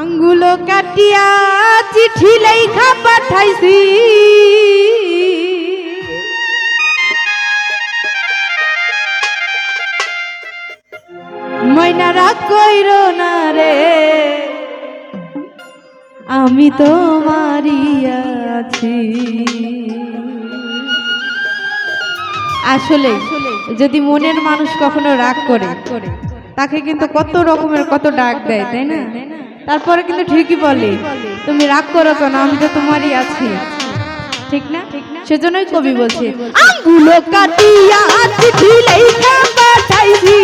আঙ্গুল কাটিয়া চিঠি লেখা পাঠাইছি, ময়না রাগ কইরো না রে, আমি তোমারই আছি। আসলে যদি মনের মানুষ কখনো রাগ করে তাকে কিন্তু কত রকমের কত ডাক দেয়, তাই না? তারপরে কিন্তু ঠিকই বলে তুমি রাগ করো কেন, আমি তো তোমারই আছি, ঠিক না? সেজন্যই কবি বলছে আঙ্গুল কাটিয়া চিঠি লেখা পাঠাইছি,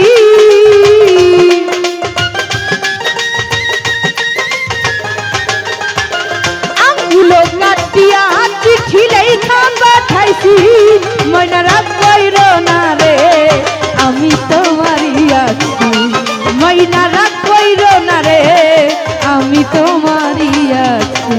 আঙ্গুল কাটিয়া চিঠি লেখা পাঠাইছি, ময়না রাগ কইরো না রে, আমি তোমারই আছি। ময়না রাগ কইরো না রে, আমি তোমারই আছি।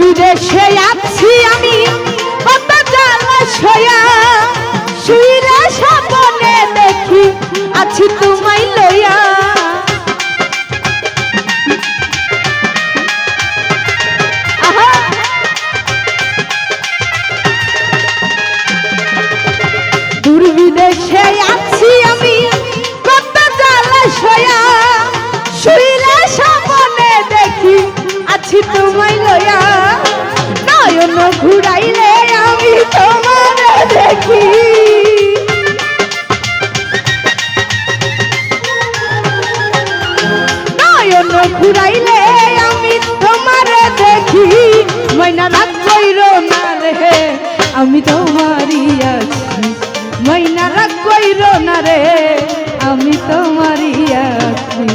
বিদেশে আছি আমি কত জ্বালা সয়া, শুইরা স্বপ্নে দেখি আছি তোমায় লইয়া, দূর বিদেশে আছি আমি কত জ্বালা সয়া, শুইরা স্বপ্নে দেখি আছি তোমায় লইয়া, নয়ন ঘুরাইলে আমি তোমার দেখি, নয়ন ঘুরাইলে আমি তোমার দেখি, ময়না রাগ কইরো না রে, আমি তোমারই আছি। ময়না রাগ কইরো না রে, আমি তোমারই আছি।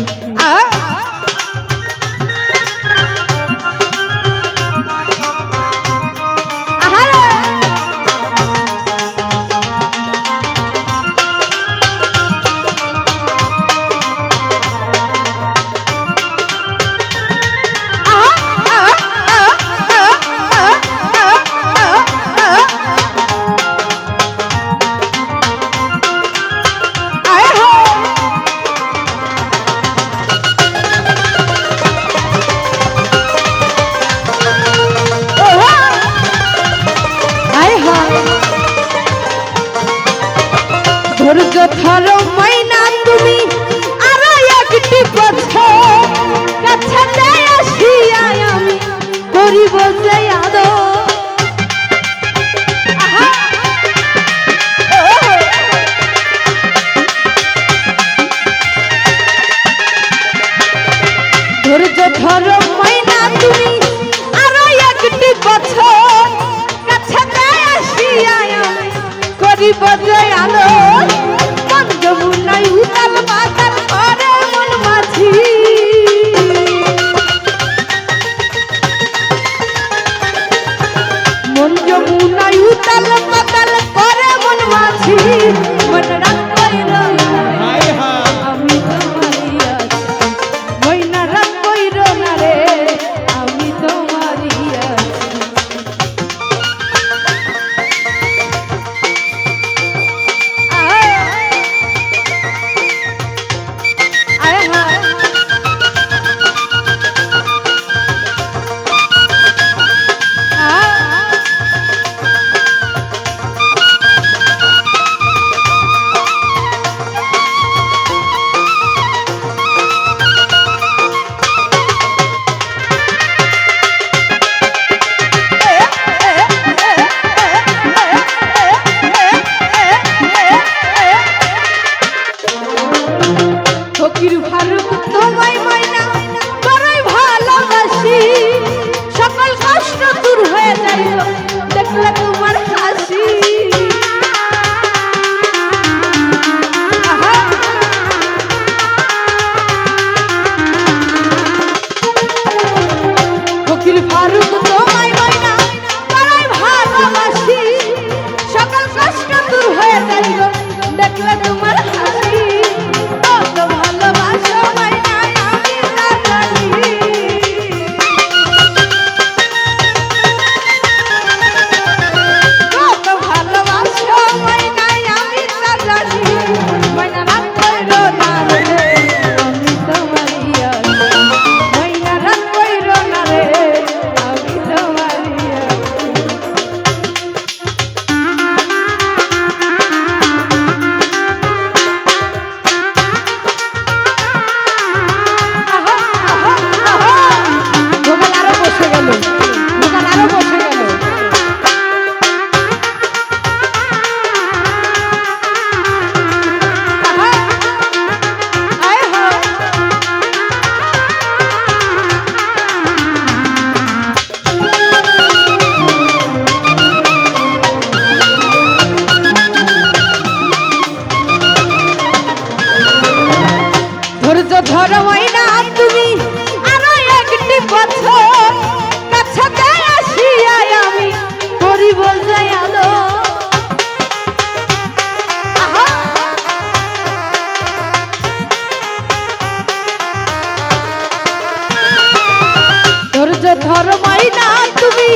ধৈর্য ধরো ময়না তুমি আরো একটি বছর, কাছে আসিয়া আমি করিব যে আদর, ধৈর্য ধরো ময়না তুমি আরো একটি বছর, কাছে আসিয়া আমি করিব যে আদর, মন যমুনাই উতাল পাতাল করে মন মাঝি, মন যমুনাই উতাল পাতাল করে মন মাঝি, মন রাগ কইরো না রে, আমি তোমারই আছি। ময়না রাগ কইরো না রে, আমি তোমারই আছি। দেখলে তোমার হাসি কত ভালোবাসো মাইনা আমি তা জানি কত ভালোবাসো মাইনা আমি তা জানি মাইনা রাত কইরো না রে আমি তোমারই আছি মাইনা রাত কইরো না রে আমি তোমারই ধৈর্য ধরো মাইনা তুমি আরো একটি বছর কাছাতে আসিয়া আমি করিব যায়ালো ধৈর্য ধরো মাইনা তুমি